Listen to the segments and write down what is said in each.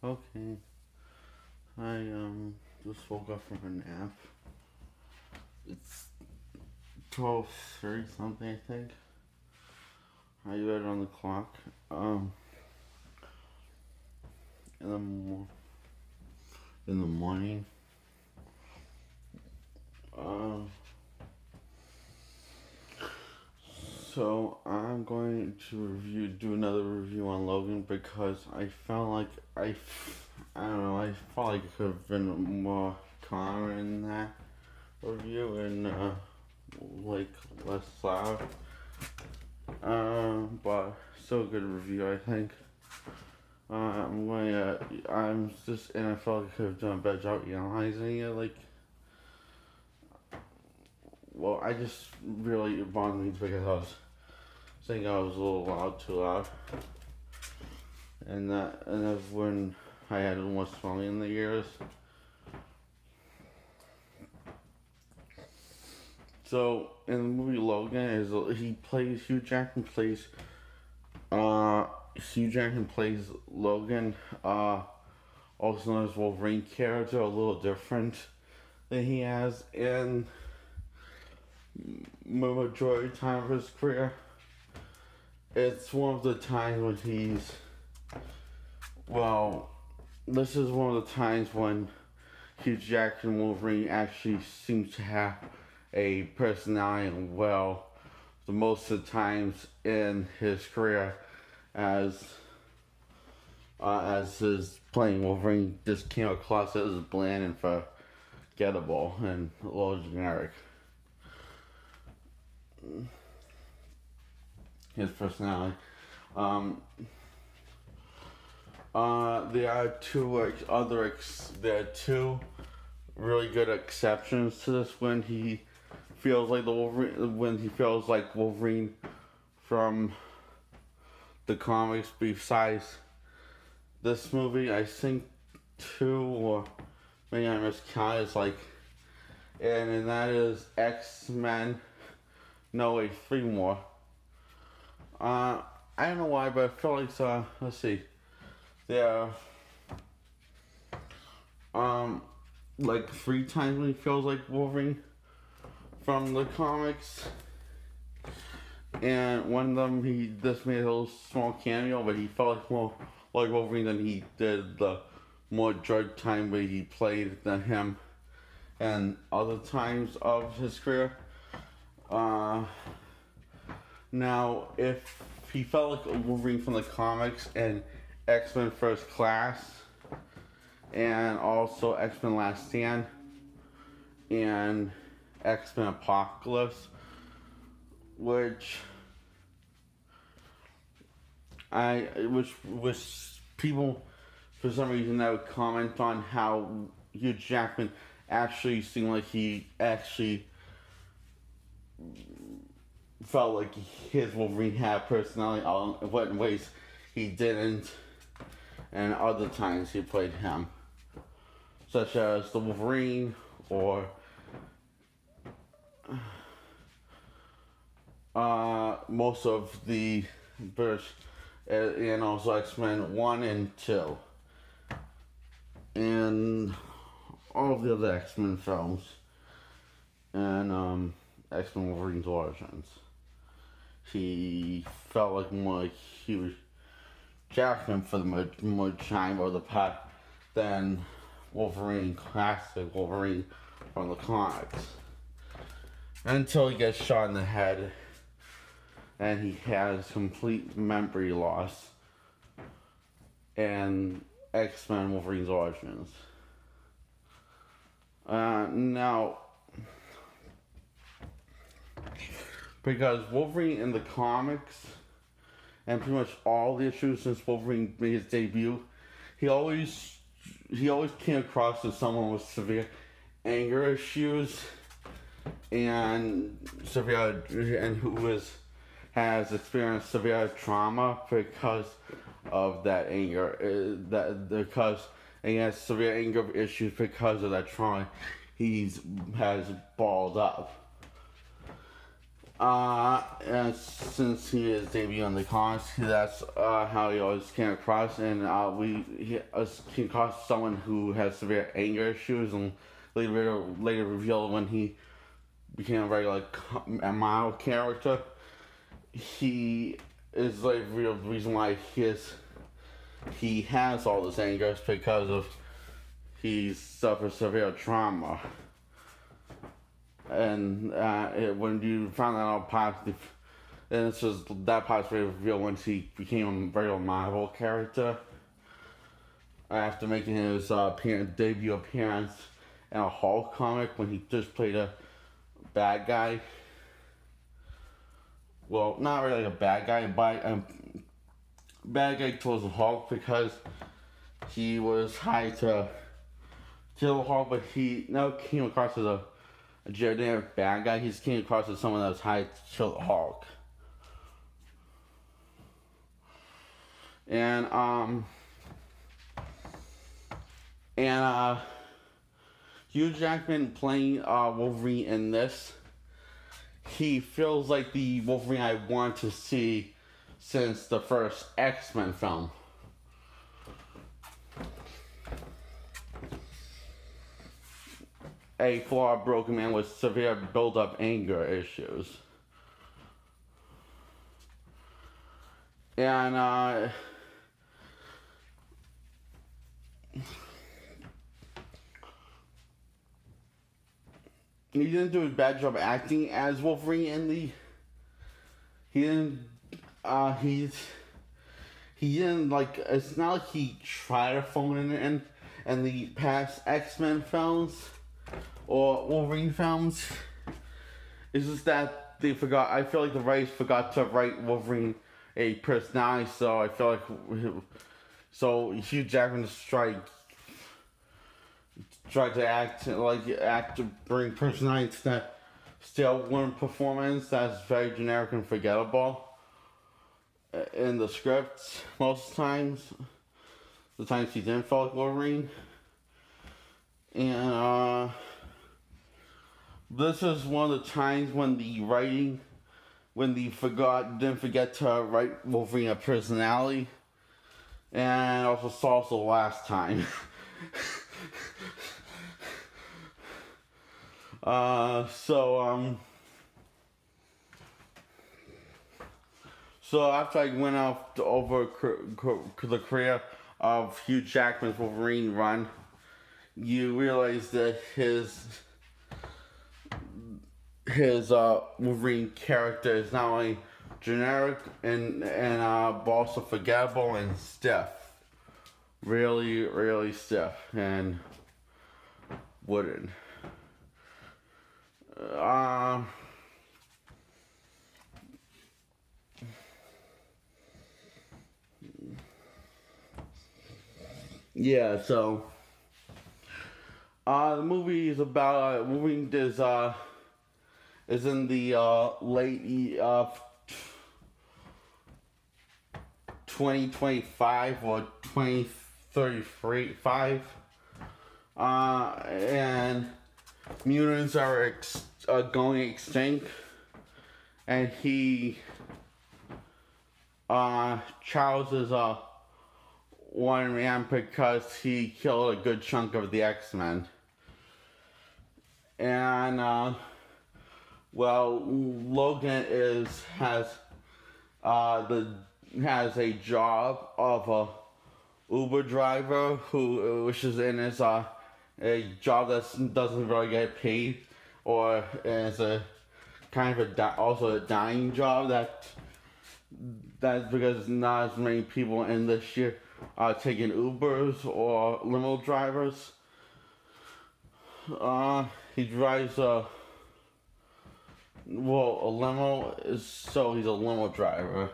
Okay. I just woke up from a nap. It's 12:30 something, I think. I read it on the clock. In the in the morning. Um. So I'm going to do another review on Logan because I felt like I don't know, I felt like it could have been more calmer in that review and like less loud. But still a good review, I think. I'm just, and I felt like I could have done a better job analyzing it. Like, well, I just really it bothered me because I was saying I was a little loud, too loud, and that's when I had more swelling in the ears. So in the movie Logan, Hugh Jackman plays Logan, also known as Wolverine character, a little different than he has in majority of the time of his career. It's one of the times when this is one of the times when Hugh Jackman Wolverine actually seems to have a personality, and the most of the times in his career as his playing Wolverine just came across as bland and forgettable and a little generic. His personality. There are two really good exceptions to this when he feels like Wolverine from the comics. Besides this movie, I think two, or maybe I miscounted. And that is X-Men. No, wait, three more. I don't know why, but I feel like let's see. There are like three times when he feels like Wolverine from the comics. And one of them he just made a little small cameo, but he felt like more like Wolverine than he did the more drug time where he played than him and other times of his career. Now, if he felt like Wolverine from the comics and X-Men First Class, and also X-Men Last Stand, and X-Men Apocalypse, which people for some reason that would comment on how Hugh Jackman actually seemed like he actually felt like his Wolverine had personality in what ways he didn't, and other times he played him, such as the Wolverine or most of the British and also X-Men 1 and 2 and all of the other X-Men films and X-Men Wolverine's Origins. He felt like more like Hugh Jackman for the more time of the part than classic Wolverine from the comics. Until he gets shot in the head and he has complete memory loss and X-Men Wolverine's Origins. Now, because Wolverine in the comics and pretty much all the issues since Wolverine made his debut, he always came across as someone with severe anger issues and who has experienced severe trauma because of that anger. Because he has severe anger issues because of that trauma has balled up. And since he is debuting on the comics, that's how he always came across. And he came across someone who has severe anger issues, and later revealed when he became a very a mild character. He is like the real reason why he has all this anger is because of he suffers severe trauma. And when you found that out positive, and it's just that part's very revealed once he became a very Marvel character. After making his debut appearance in a Hulk comic when he just played a bad guy. Well, not really a bad guy, but bad guy towards the Hulk because he was hired to kill the Hulk, but he never came across as a generic bad guy. He just came across as someone that was hired to kill the Hulk. And Hugh Jackman playing Wolverine in this, he feels like the Wolverine I want to see since the first X-Men film. A flawed, broken man with severe build-up anger issues. And he didn't do a bad job acting as Wolverine in the. He didn't like. It's not like he tried to phone it in the past X-Men films or Wolverine films. It's just that they forgot. I feel like the writers forgot to write Wolverine a personality. So I feel like Hugh Jackman just tried to act to bring personality to that still one performance that's very generic and forgettable in the scripts most times. The times he didn't feel like Wolverine. And this is one of the times when didn't forget to write Wolverine a personality. And also the last time. So after I went over the career of Hugh Jackman's Wolverine run, you realize that his Wolverine character is not only generic and but also forgettable and stiff, really stiff and wooden. Yeah, so the movie is about Wolverine is in the late 2025 or 2035, and mutants are going extinct, and Charles is one man because he killed a good chunk of the X-Men. And Logan has a job of a Uber driver which is in his a job that doesn't really get paid, or is a kind of also a dying job that's because not as many people in this year are taking Ubers or limo drivers. He drives a limo, so he's a limo driver.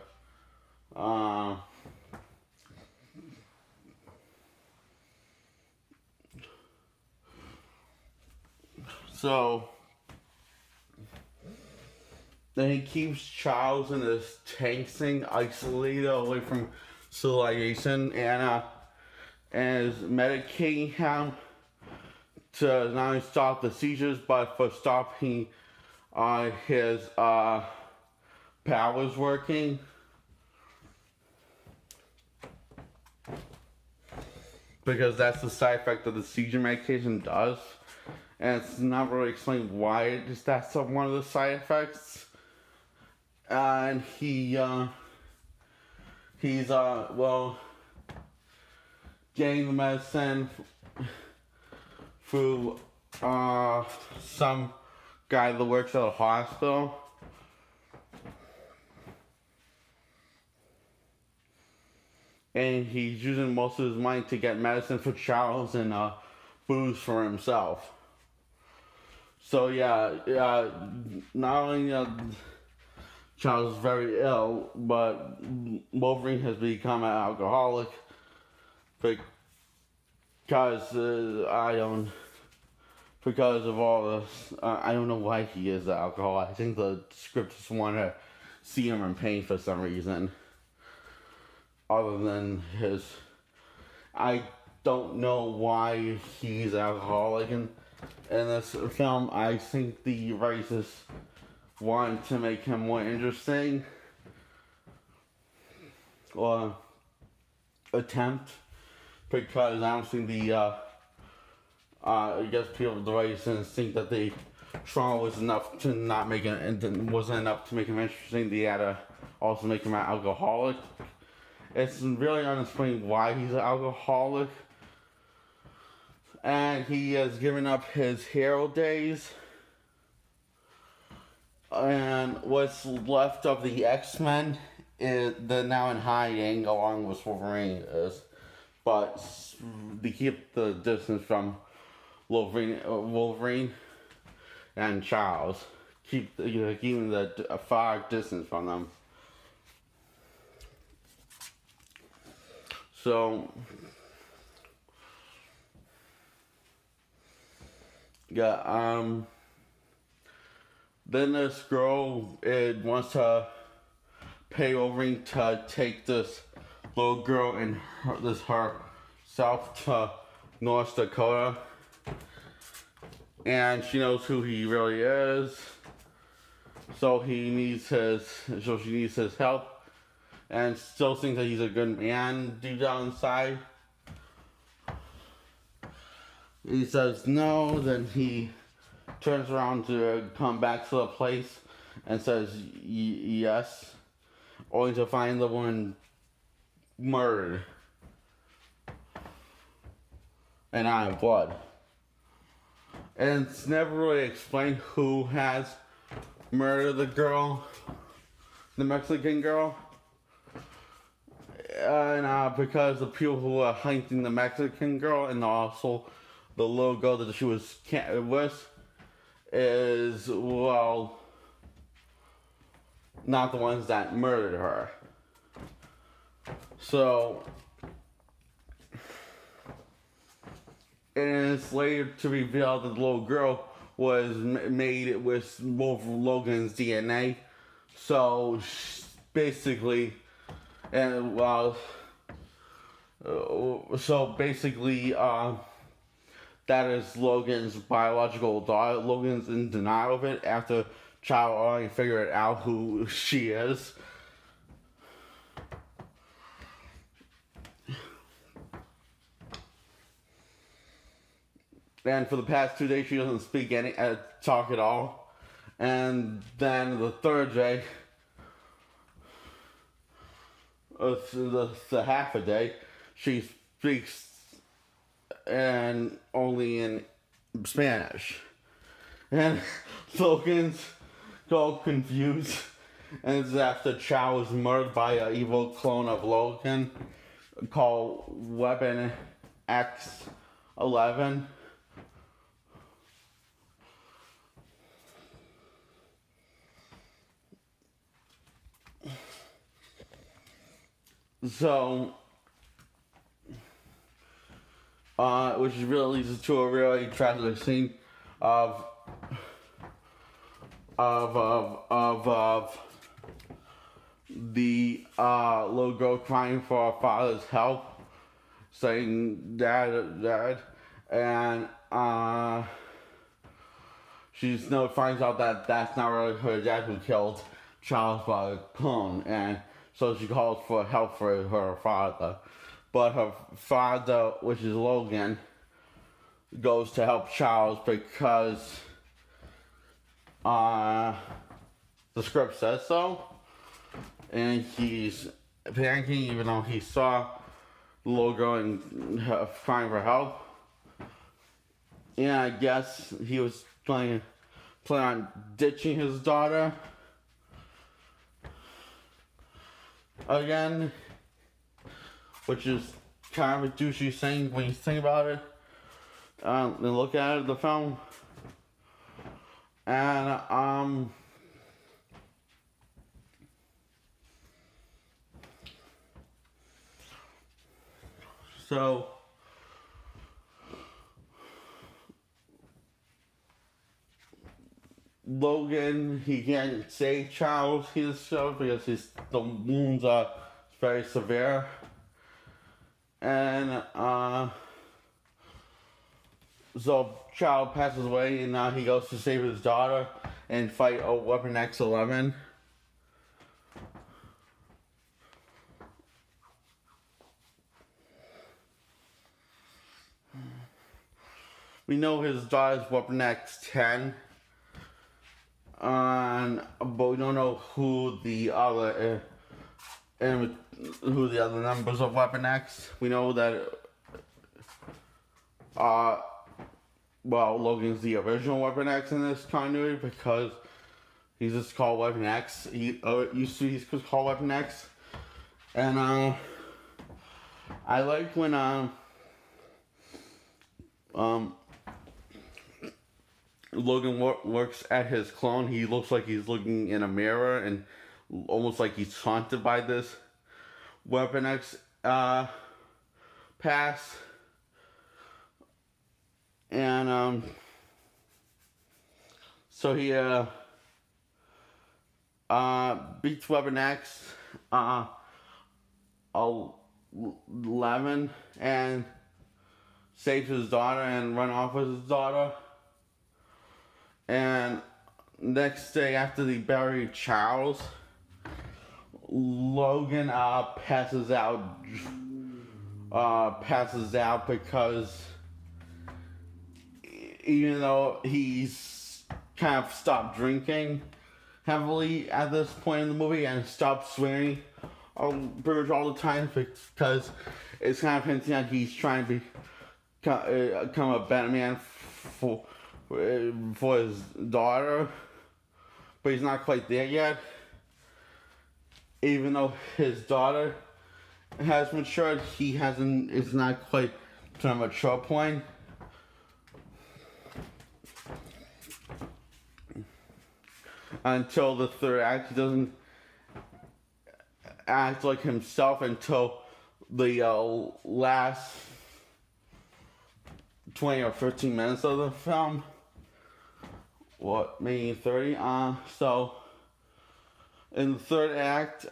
So then he keeps Charles in this tank thing, isolated away from civilization, and is medicating him to not only stop the seizures, but for stopping his powers working. Because that's the side effect that the seizure medication does. And it's not really explained why that's one of the side effects. And he's getting the medicine through some guy that works at a hospital. And he's using most of his money to get medicine for Charles and booze for himself. So yeah, not only Charles is very ill, but Wolverine has become an alcoholic because because of all this. I don't know why he is an alcoholic. I think the script just wanted to see him in pain for some reason. Other than I don't know why he's an alcoholic in this film. I think the writers wanted to make him more interesting, or attempt, because I don't think I guess the writers think that the trauma was enough to not make it, and wasn't enough to make him interesting. They had to also make him an alcoholic. It's really unexplained why he's an alcoholic. And he has given up his hero days. And what's left of the X-Men is they're now in hiding along with Wolverine is. But they keep the distance from Wolverine and Charles. Keeping the far distance from them. So, yeah, then this girl wants to pay Wolverine to take this little girl and herself to North Dakota, and she knows who he really is, so she needs his help. And still thinks that he's a good man deep down inside. He says no, then he turns around to come back to the place and says yes, only to find the woman murdered and out of blood. And it's never really explained who has murdered the girl, the Mexican girl. And because the people who are hunting the Mexican girl and also the little girl that she was with is, well, not the ones that murdered her. So, and it's later to reveal that the little girl was made with Logan's DNA. So, basically, and well, so basically, that is Logan's biological daughter. Logan's in denial of it after Child already figured out who she is. And for the past 2 days, she doesn't speak talk at all. And then the third day, the half a day, she speaks and only in Spanish. And Logan's all confused. And it's after Chow was murdered by an evil clone of Logan called Weapon X11. So, which really leads to a really tragic scene of the little girl crying for her father's help, saying "Dad, Dad," and finds out that that's not really her dad who killed Charles, but a clone, and so she calls for help for her father. But her father, which is Logan, goes to help Charles because the script says so. And he's panicking even though he saw Logan crying for help. And I guess he was planning on ditching his daughter again, which is kind of a douchey thing when you think about it and look at it, the film. And so Logan, he can't save Charles himself because the wounds are very severe. And so Charles passes away, and now he goes to save his daughter and fight a Weapon X11. We know his daughter's Weapon X10. But we don't know who the other members of Weapon X. We know that Logan's the original Weapon X in this continuity because he's just called Weapon X. He's called Weapon X, and I like when Logan works at his clone. He looks like he's looking in a mirror and almost like he's haunted by this Weapon X pass. And so he beats Weapon X 11 and saves his daughter and run off with his daughter. And next day after they bury Charles, Logan passes out because even though he's kind of stopped drinking heavily at this point in the movie and stopped swearing pretty much all the time, because it's kind of hinting that he's trying to become a better man for his daughter, but he's not quite there yet. Even though his daughter has matured, he hasn't. It's not quite to a mature point. Until the third act, he doesn't act like himself until the last 20 or 15 minutes of the film. What, maybe 30? So in the third act,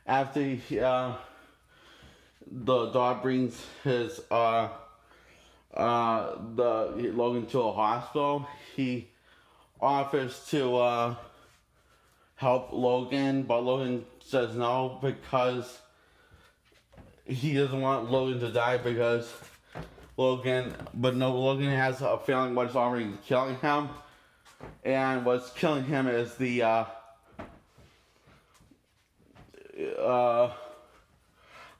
after the dog brings his Logan to a hospital, he offers to help Logan, but Logan says no because he doesn't want Logan to die because Logan has a feeling what's already killing him, and what's killing him is the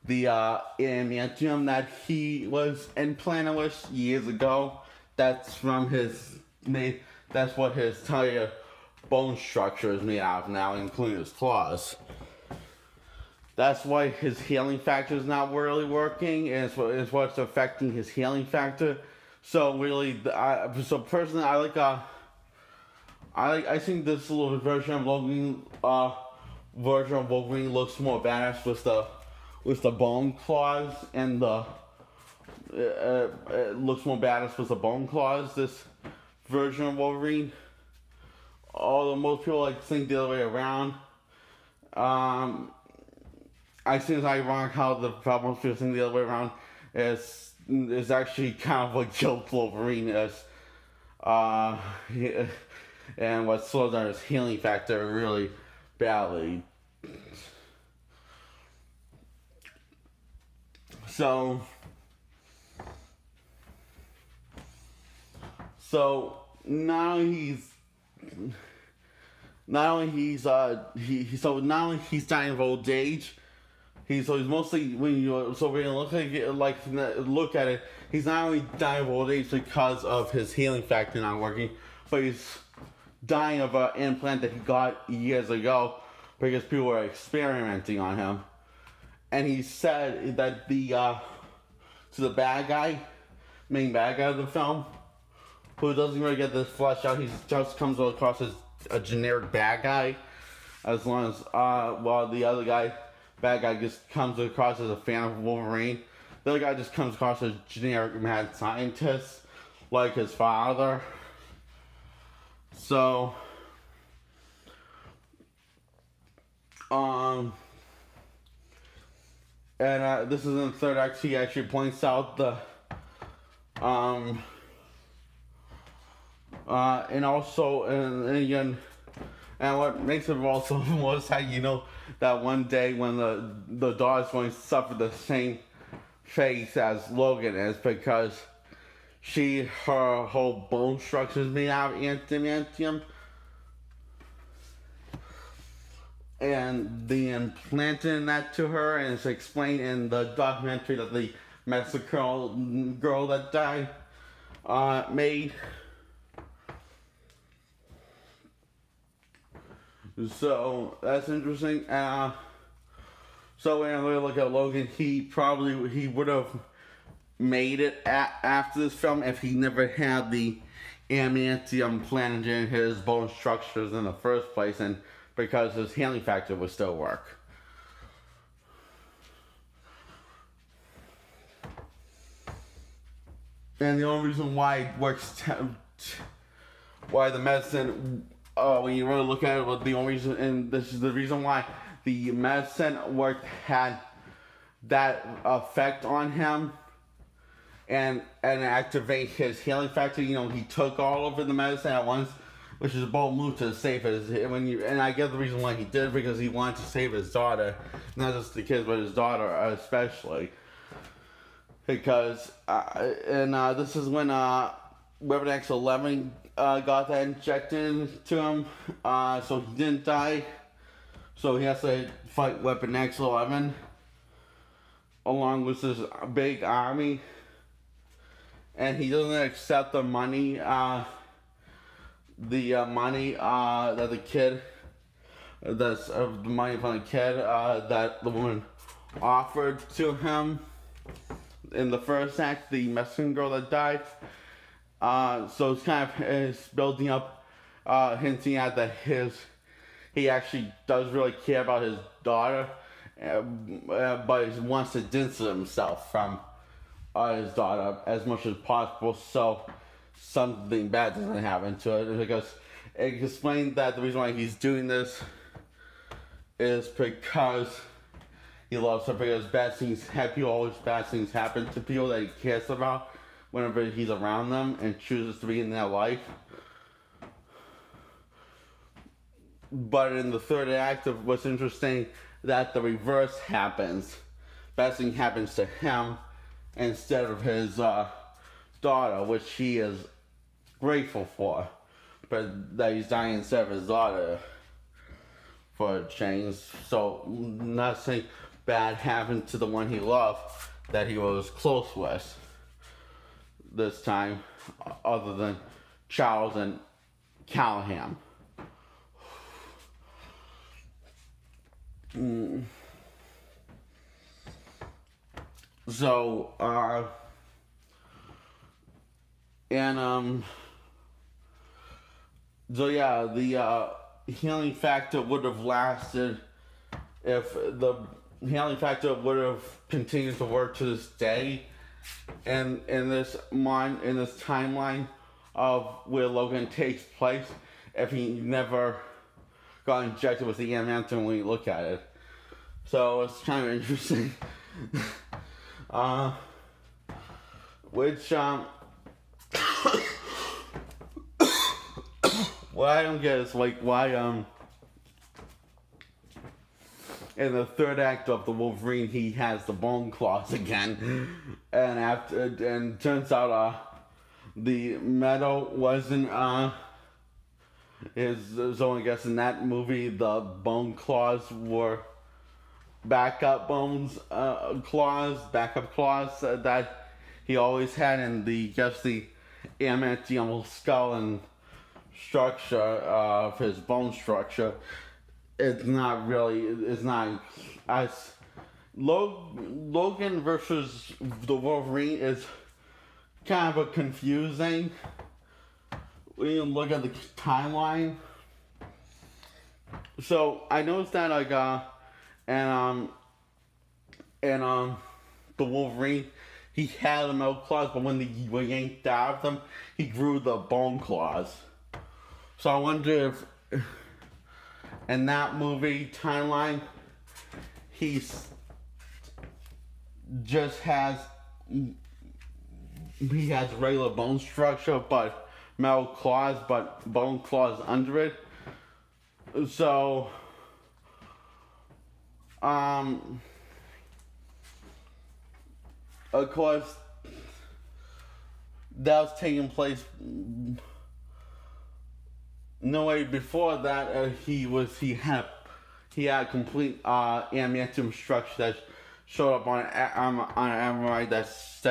adamantium that he was implanted with years ago. That's what his entire bone structure is made out of now, including his claws. That's why his healing factor is not really working, and it's what's affecting his healing factor. So really, personally, I think this little version of Logan, Wolverine looks more badass with the bone claws, and it looks more badass with the bone claws. This version of Wolverine, although most people think the other way around. I think it's ironic how most people think the other way around is actually kind of what killed Wolverine, as Uh, and what slows down his healing factor really badly. So now not only he's dying of old age, he's mostly when you look at it, he's not only dying of old age because of his healing factor not working, but he's dying of an implant that he got years ago because people were experimenting on him. And he said that to the main bad guy of the film, who doesn't really get this fleshed out, he just comes across as a generic bad guy, as long as while the other bad guy just comes across as a fan of Wolverine. The other guy just comes across as a generic mad scientist, like his father. So, and this is in the third act. He actually points out and also, and again, and what makes it also was how that one day when the daughter's going to suffer the same fate as Logan is, because her whole bone structure is made out of adamantium, and they implanted that to her, and it's explained in the documentary that the Mexico girl that died made. So that's interesting. So when we look at Logan, he would have made it after this film if he never had the adamantium planted in his bone structures in the first place, and because his healing factor would still work. And the only reason why it works, why the medicine, when you really look at it, the only reason, and this is the reason why the medicine had that effect on him and activate his healing factor. He took all of the medicine at once, which is a bold move to save and I get the reason why he did, because he wanted to save his daughter, not just the kids, but his daughter especially. Because this is when Weapon X11 got that injected into him, so he didn't die. So he has to fight Weapon X11 along with this big army, and he doesn't accept the money. The money that the kid, that's the money from the kid that the woman offered to him in the first act, the Mexican girl that died. So it's kind of building up, hinting at that he actually does really care about his daughter, but he wants to distance himself from his daughter as much as possible, so something bad doesn't happen to it. Because it explained that the reason why he's doing this is because he loves her, because bad things happen to people that he cares about whenever he's around them and chooses to be in their life. But in the third act of what's interesting, that the reverse happens. Bad thing happens to him instead of his daughter, which he is grateful for, but that he's dying instead of his daughter for a change. So nothing bad happened to the one he loved that he was close with this time, other than Charles and Callahan. So, so yeah, the healing factor would have lasted if the healing factor would have continued to work to this day, and in this timeline of where Logan takes place, if he never got injected with the adamantium when you look at it. So it's kind of interesting. what I don't get is like why in the third act of the Wolverine he has the bone claws again, and turns out the metal wasn't so I guess in that movie the bone claws were backup claws that he always had in the adamantium skull and structure of his bone structure. It's not as Logan versus the Wolverine is kind of a confusing when you look at the timeline. So I noticed that the Wolverine, he had the metal claws, but when he yanked out of them, he grew the bone claws. So I wonder if in that movie timeline, he has regular bone structure, but metal claws, but bone claws under it. So, of course, that was taking place. No way before that, he had complete adamantium structure that showed up on an MRI that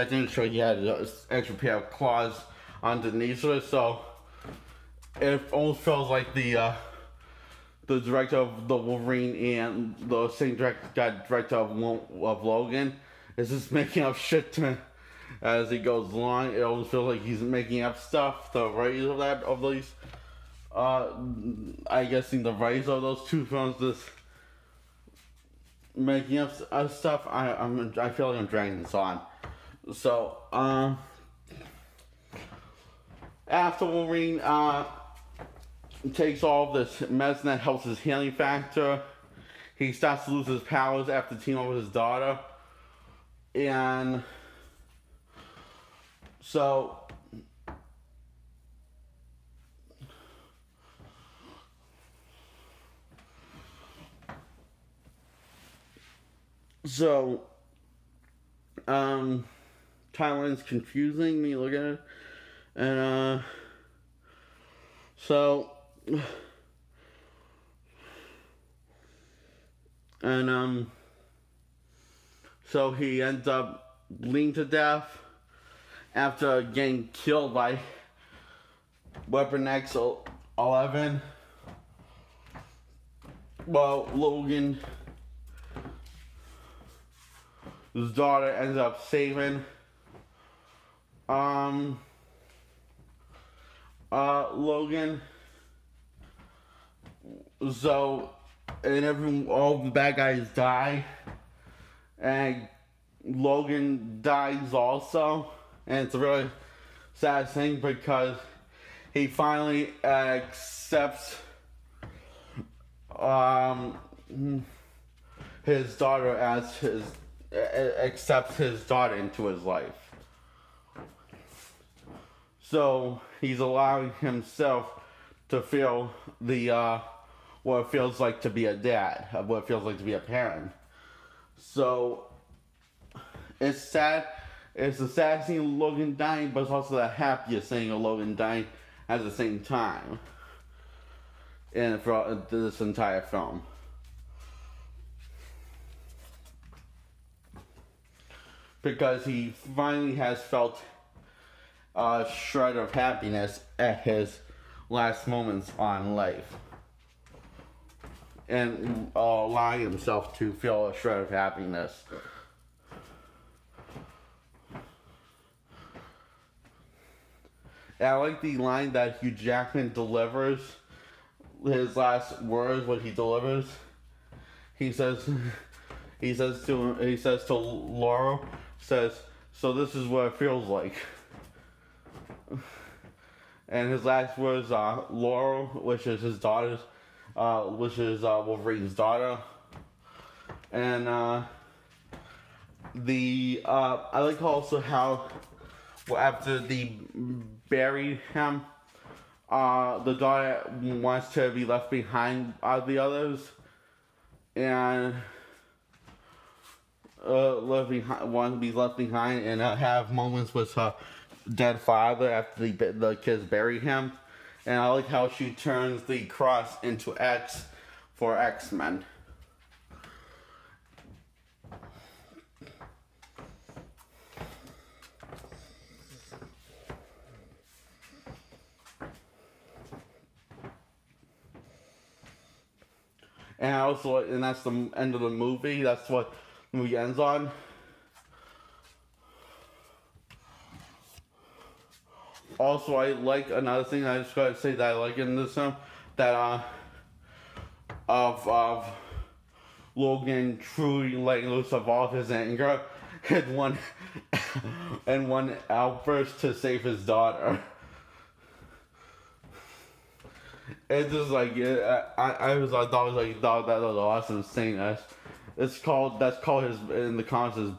didn't show he had an extra pair of claws underneath it. So it almost feels like the director of the Wolverine and the same director of Logan is just making up shit as he goes along. It almost feels like he's making up stuff. The writers of these. I guess in the writers of those two films just making up stuff. I feel like I'm dragging this on. So after Wolverine takes all of this medicine that helps his healing factor, he starts to lose his powers after teaming up with his daughter, and so. Timeline's confusing me. Look at it, and so he ends up bleeding to death after getting killed by Weapon X-11. Well, Logan. His daughter ends up saving Logan. So, and all the bad guys die, and Logan dies also, and it's a really sad thing because he finally accepts his daughter as accepts his daughter into his life. So he's allowing himself to feel what it feels like to be a dad, what it feels like to be a parent. So it's sad. It's the saddest thing of Logan dying, but it's also the happiest thing of Logan dying at the same time. And for this entire film. Because he finally has felt a shred of happiness at his last moments on life. And allowing himself to feel a shred of happiness. And I like the line that Hugh Jackman delivers, his last words, what he delivers. He says to Laurel, so this is what it feels like. And his last words are Laurel, which is his daughter's, which is Wolverine's daughter. And I like also how after they buried him, the daughter wants to be left behind by the others, and want to be left behind and have moments with her dead father after the kids bury him. And I like how she turns the cross into X for X-Men. And that's the end of the movie. That's what the movie ends on. Also, I like another thing I just gotta say that I like in this film, that of Logan truly letting loose of all his anger and one outburst to save his daughter. It's just like I thought that was awesome saying that. That's called his in the comics his